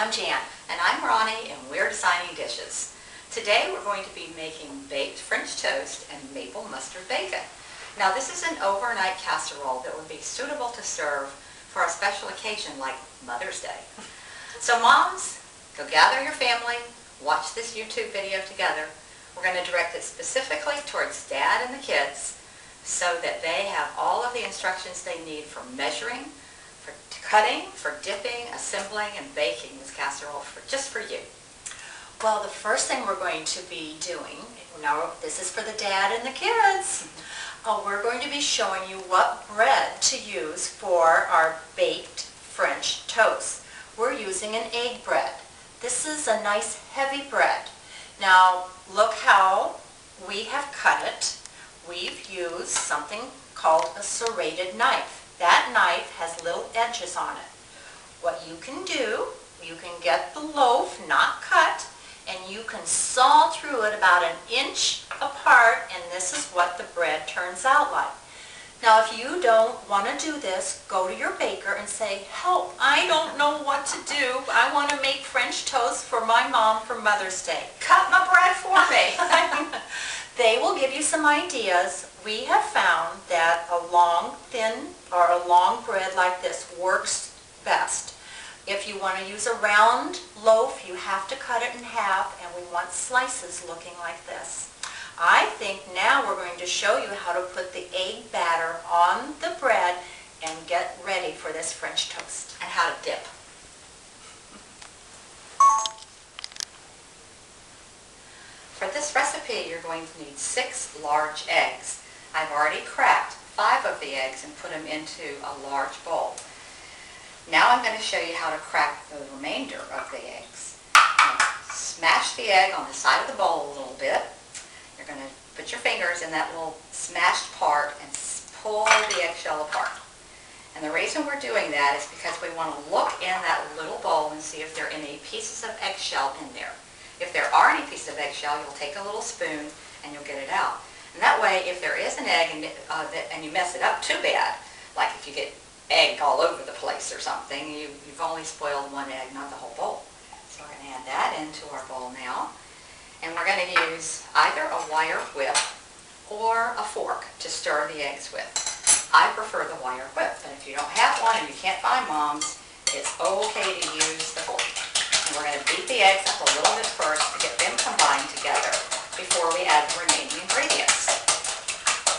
I'm Jan. And I'm Ronnie, and we're designing dishes. Today we're going to be making baked French toast and maple mustard bacon. Now this is an overnight casserole that would be suitable to serve for a special occasion like Mother's Day. So moms, go gather your family, watch this YouTube video together. We're going to direct it specifically towards Dad and the kids so that they have all of the instructions they need for measuring, for cutting, for dipping, assembling, and baking this casserole just for you. Well, the first thing we're going to be doing, now this is for the dad and the kids, we're going to be showing you what bread to use for our baked French toast. We're using an egg bread. This is a nice heavy bread. Now look how we have cut it. We've used something called a serrated knife. That knife has little edges on it. What you can do, you can get the loaf not cut, and you can saw through it about an inch apart, and this is what the bread turns out like. Now if you don't want to do this, go to your baker and say, help, I don't know what to do. I want to make French toast for my mom for Mother's Day. Cut my bread for me. They will give you some ideas. We have found that a long, thin, or a long bread like this works best. If you want to use a round loaf, you have to cut it in half, and we want slices looking like this. I think now we're going to show you how to put the egg batter on the bread and get ready for this French toast. And how to dip. For this recipe, you're going to need 6 large eggs. I've already cracked 5 of the eggs and put them into a large bowl. Now I'm going to show you how to crack the remainder of the eggs. Smash the egg on the side of the bowl a little bit. You're going to put your fingers in that little smashed part and pull the eggshell apart. And the reason we're doing that is because we want to look in that little bowl and see if there are any pieces of eggshell in there. If there are any pieces of eggshell, you'll take a little spoon and you'll get it out. And that way, if there is an egg and you mess it up too bad, like if you get egg all over the place or something, you've only spoiled one egg, not the whole bowl. So we're going to add that into our bowl now. And we're going to use either a wire whip or a fork to stir the eggs with. I prefer the wire whip, but if you don't have one and you can't find Mom's, it's okay to use the fork. And we're going to beat the eggs up a little bit first to get them combined together before we add the remaining ingredients.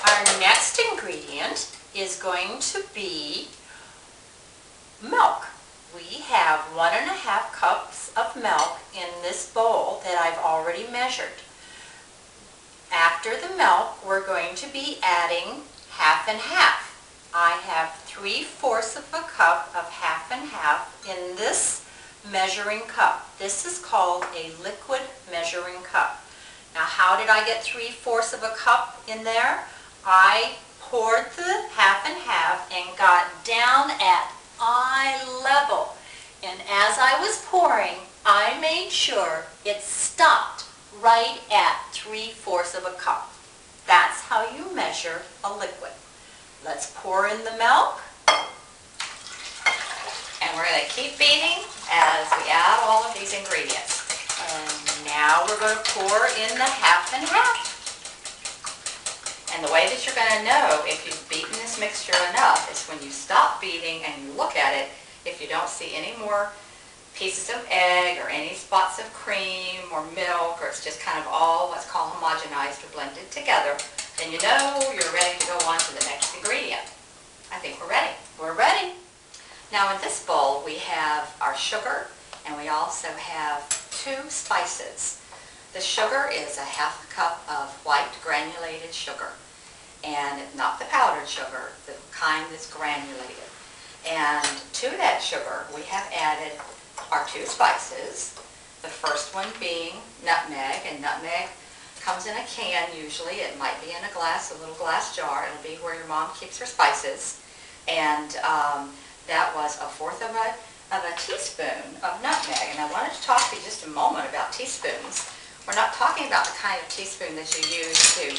Our next ingredient is going to be milk. We have 1½ cups of milk in this bowl that I've already measured. After the milk, we're going to be adding half and half. I have 3/4 of a cup of half and half in this measuring cup. This is called a liquid measuring cup. Now how did I get 3/4 of a cup in there? I poured the half and half and got down at eye level. And as I was pouring, I made sure it stopped right at 3/4 of a cup. That's how you measure a liquid. Let's pour in the milk. And we're going to keep beating as we add all of these ingredients. And now we're going to pour in the half and half. And the way that you're going to know if you've beaten this mixture enough is when you stop beating and you look at it. If you don't see any more pieces of egg or any spots of cream or milk, or it's just kind of all what's called homogenized or blended together, then you know you're ready to go on to the next ingredient. I think we're ready. We're ready. Now in this bowl we have our sugar, and we also have 2 spices. The sugar is a ½ cup of white granulated sugar, and not the powdered sugar, the kind that's granulated. And to that sugar we have added our 2 spices, the first one being nutmeg, and nutmeg comes in a can usually. It might be in a little glass jar. It'll be where your mom keeps her spices. And that was 1/4 of a teaspoon of nutmeg. And I wanted to talk to you just a moment about teaspoons. We're not talking about the kind of teaspoon that you use to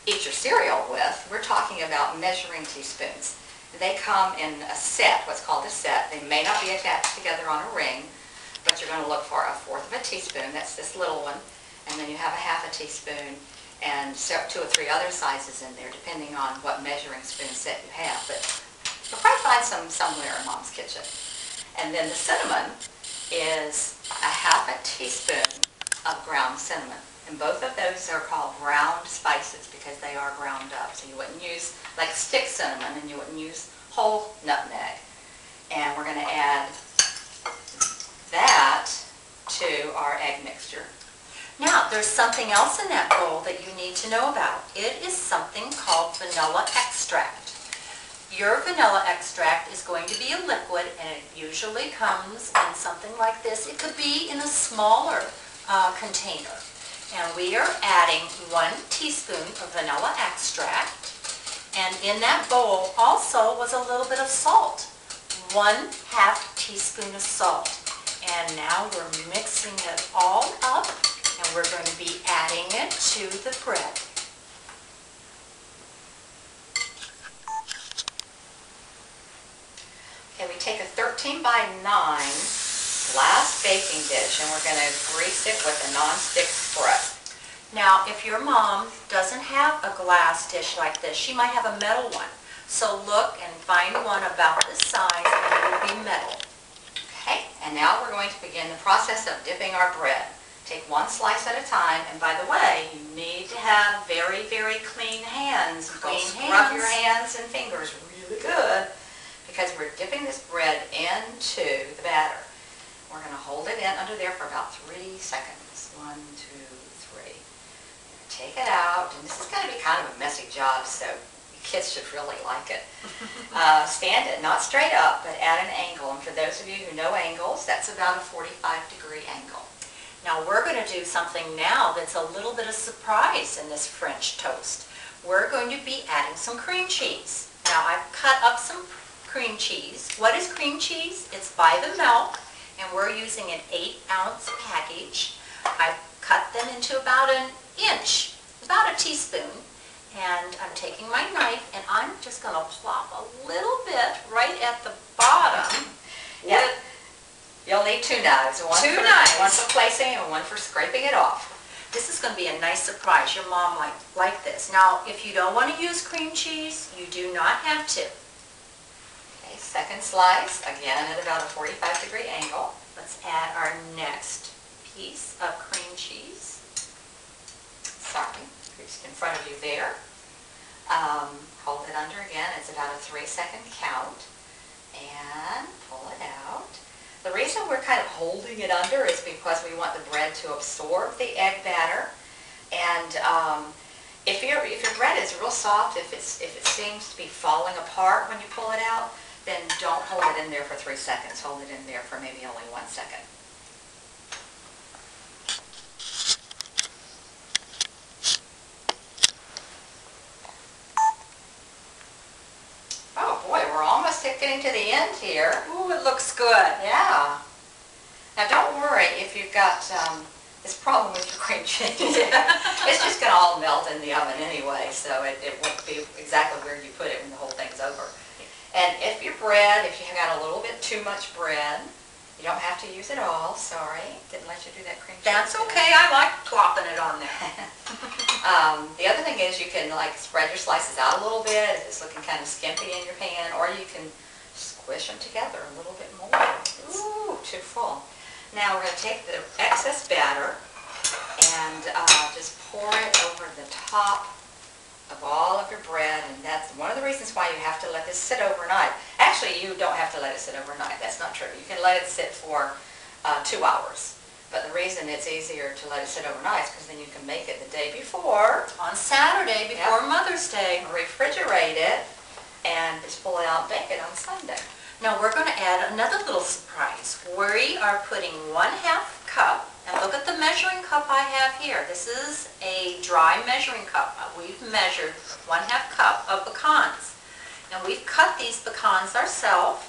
eat your cereal with. We're talking about measuring teaspoons. They come in a set, what's called a set. They may not be attached together on a ring, but you're going to look for 1/4 of a teaspoon. That's this little one. And then you have a 1/2 teaspoon and 2 or 3 other sizes in there, depending on what measuring spoon set you have. But you'll probably find some somewhere in Mom's kitchen. And then the cinnamon is a 1/2 teaspoon of ground cinnamon. And both of those are called ground spices because they are ground up. So you wouldn't use like stick cinnamon and you wouldn't use whole nutmeg. And we're going to add that to our egg mixture. Now, there's something else in that bowl that you need to know about. It is something called vanilla extract. Your vanilla extract is going to be a liquid, and it usually comes in something like this. It could be in a smaller container. And we are adding 1 teaspoon of vanilla extract. And in that bowl also was a little bit of salt. 1/2 teaspoon of salt. And now we're mixing it all up, and we're going to be adding it to the bread. Okay, we take a 13 by 9 glass baking dish and we're going to grease it with a non-stick spread. Now, if your mom doesn't have a glass dish like this, she might have a metal one. So look and find one about this size, and it will be metal. Okay, and now we're going to begin the process of dipping our bread. Take 1 slice at a time, and by the way, you need to have very, very clean hands. Scrub your hands and fingers really good because we're dipping this bread into the batter. We're going to hold it in under there for about 3 seconds. 1, 2, 3. Take it out, and this is going to be kind of a messy job, so kids should really like it. Stand it not straight up, but at an angle. And for those of you who know angles, that's about a 45-degree angle. Now we're going to do something now that's a little bit of surprise in this French toast. We're going to be adding some cream cheese. Now I've cut up some cream cheese. What is cream cheese? It's by the milk, and we're using an 8-ounce package. I've cut them into about an inch, about a teaspoon. And I'm taking my knife and I'm just going to plop a little bit right at the bottom. Yeah. You'll need 2 knives. One for placing and one for scraping it off. This is going to be a nice surprise. Your mom might like this. Now, if you don't want to use cream cheese, you do not have to. Okay, second slice, again at about a 45-degree angle. Let's add our next piece of cream cheese. Sorry. Just in front of you there. Hold it under again. It's about a 3-second count. And pull it out. The reason we're kind of holding it under is because we want the bread to absorb the egg batter. And if your bread is real soft, if it seems to be falling apart when you pull it out, then don't hold it in there for 3 seconds. Hold it in there for maybe only 1 second. Getting to the end here. Ooh, it looks good. Yeah. Now don't worry if you've got this problem with your cream cheese. It's just going to all melt in the oven anyway, so it won't be exactly where you put it when the whole thing's over. And if your bread, if you've got a little bit too much bread, you don't have to use it all. Sorry, didn't let you do that cream cheese. That's okay. I like plopping it on there. The other thing is you can like spread your slices out a little bit if it's looking kind of skimpy in your pan, or you can squish them together a little bit more. Ooh, too full. Now we're going to take the excess batter and just pour it over the top of all of your bread, and that's one of the reasons why you have to let this sit overnight. Actually, you don't have to let it sit overnight. That's not true. You can let it sit for 2 hours. But the reason it's easier to let it sit overnight is because then you can make it the day before. On Saturday before Mother's Day. Refrigerate it and just pull it out and bake it on Sunday. Now we're going to add another little surprise. We are putting 1/2 cup, and look at the measuring cup I have here. This is a dry measuring cup. We've measured 1/2 cup of pecans. And we've cut these pecans ourselves.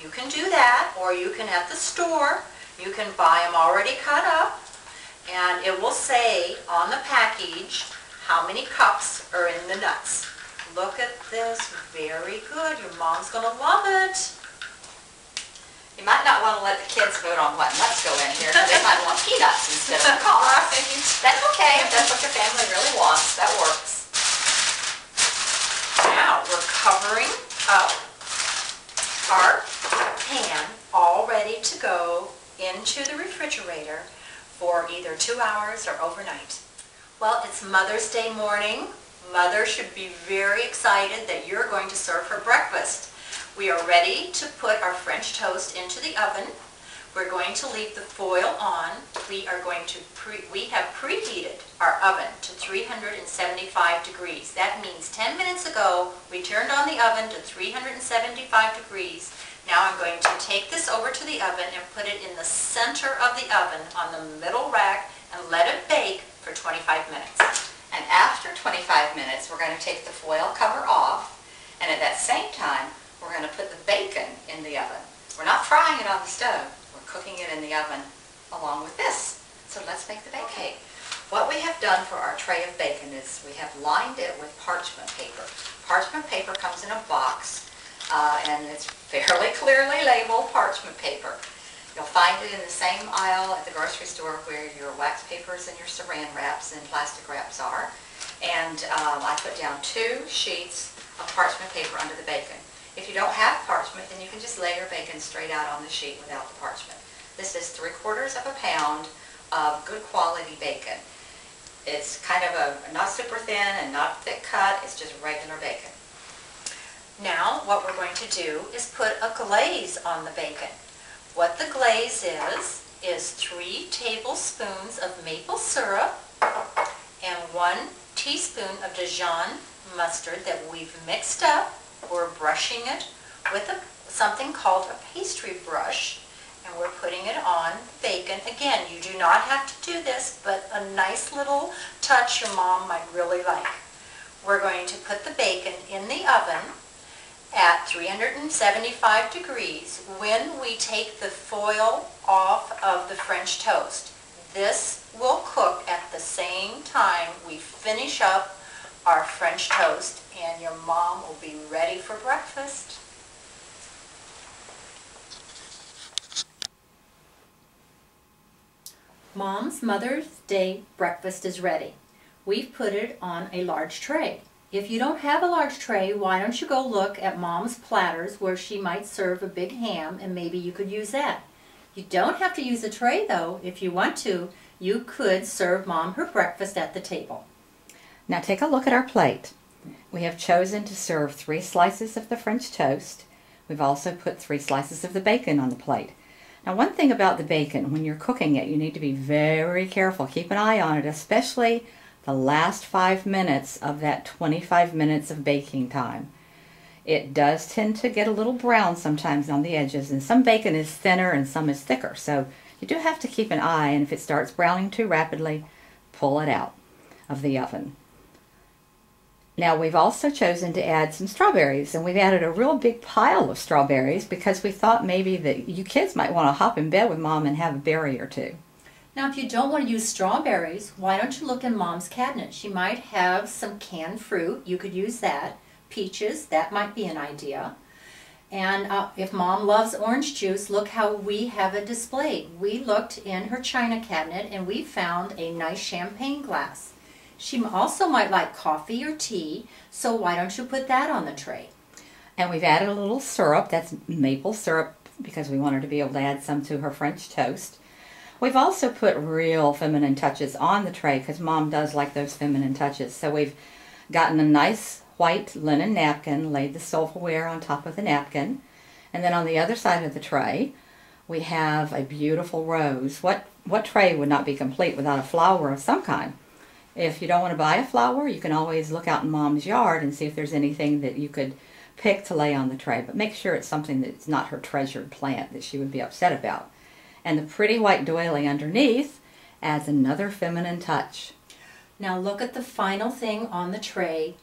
You can do that, or you can at the store. You can buy them already cut up, and it will say on the package how many cups are in the nuts. Look at this, very good. Your mom's going to love it. You might not want to let the kids vote on what nuts go in here, because they might want peanuts instead of pecan. That's okay if that's what your family really wants. That works. Now we're covering up our pan, all ready to go into the refrigerator for either 2 hours or overnight. Well, it's Mother's Day morning. Mother should be very excited that you're going to serve her breakfast. We are ready to put our French toast into the oven. We're going to leave the foil on. We have preheated our oven to 375 degrees. That means 10 minutes ago we turned on the oven to 375 degrees. Now I'm going to take this over to the oven and put it in the center of the oven on the middle rack and let it bake for 25 minutes. And after 25 minutes, we're going to take the foil cover off, and at that same time, we're going to put the bacon in the oven. We're not frying it on the stove. We're cooking it in the oven along with this. So let's make the bacon. Okay. What we have done for our tray of bacon is we have lined it with parchment paper. Parchment paper comes in a box, and it's fairly clearly labeled parchment paper. You'll find it in the same aisle at the grocery store where your wax papers and your saran wraps and plastic wraps are. And I put down 2 sheets of parchment paper under the bacon. If you don't have parchment, then you can just lay your bacon straight out on the sheet without the parchment. This is 3/4 of a pound of good quality bacon. It's kind of a not super thin and not thick cut, it's just regular bacon. Now what we're going to do is put a glaze on the bacon. What the glaze is 3 tablespoons of maple syrup and 1 teaspoon of Dijon mustard that we've mixed up. We're brushing it with something called a pastry brush, and we're putting it on bacon. Again, you do not have to do this, but a nice little touch your mom might really like. We're going to put the bacon in the oven at 375 degrees when we take the foil off of the French toast. This will cook at the same time we finish up our French toast, and your mom will be ready for breakfast. Mom's Mother's Day breakfast is ready. We've put it on a large tray. If you don't have a large tray, why don't you go look at Mom's platters where she might serve a big ham, and maybe you could use that. You don't have to use a tray though. If you want to, you could serve Mom her breakfast at the table. Now take a look at our plate. We have chosen to serve 3 slices of the French toast. We've also put 3 slices of the bacon on the plate. Now one thing about the bacon, when you're cooking it, you need to be very careful. Keep an eye on it, especially the last 5 minutes of that 25 minutes of baking time. It does tend to get a little brown sometimes on the edges, and some bacon is thinner and some is thicker. So you do have to keep an eye, and if it starts browning too rapidly, pull it out of the oven. Now we've also chosen to add some strawberries, and we've added a real big pile of strawberries because we thought maybe that you kids might want to hop in bed with Mom and have a berry or 2. Now if you don't want to use strawberries, why don't you look in Mom's cabinet? She might have some canned fruit. You could use that. Peaches, that might be an idea. And if Mom loves orange juice, look how we have it displayed. We looked in her china cabinet and we found a nice champagne glass. She also might like coffee or tea, so why don't you put that on the tray? And we've added a little syrup. That's maple syrup because we want her to be able to add some to her French toast. We've also put real feminine touches on the tray because Mom does like those feminine touches. So we've gotten a nice white linen napkin, laid the silverware on top of the napkin, and then on the other side of the tray we have a beautiful rose. What tray would not be complete without a flower of some kind? If you don't want to buy a flower, you can always look out in Mom's yard and see if there's anything that you could pick to lay on the tray, but make sure it's something that's not her treasured plant that she would be upset about. And the pretty white doily underneath adds another feminine touch. Now look at the final thing on the tray.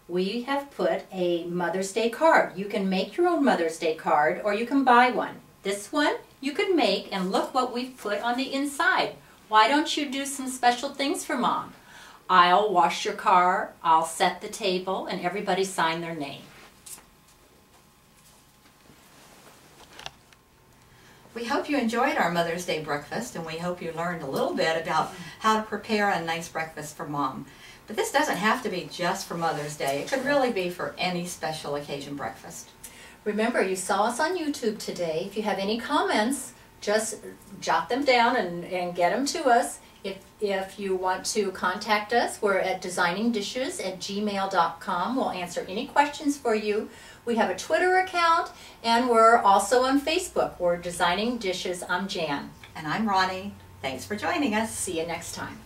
We have put a Mother's Day card. You can make your own Mother's Day card or you can buy one. This one you can make, and look what we've put on the inside. Why don't you do some special things for Mom? I'll wash your car, I'll set the table, and everybody sign their name. We hope you enjoyed our Mother's Day breakfast, and we hope you learned a little bit about how to prepare a nice breakfast for Mom. But this doesn't have to be just for Mother's Day. It could really be for any special occasion breakfast. Remember, you saw us on YouTube today. If you have any comments, just jot them down and get them to us. If you want to contact us, we're at designingdishes@gmail.com. We'll answer any questions for you. We have a Twitter account, and we're also on Facebook. We're Designing Dishes. I'm Jan. And I'm Ronnie. Thanks for joining us. See you next time.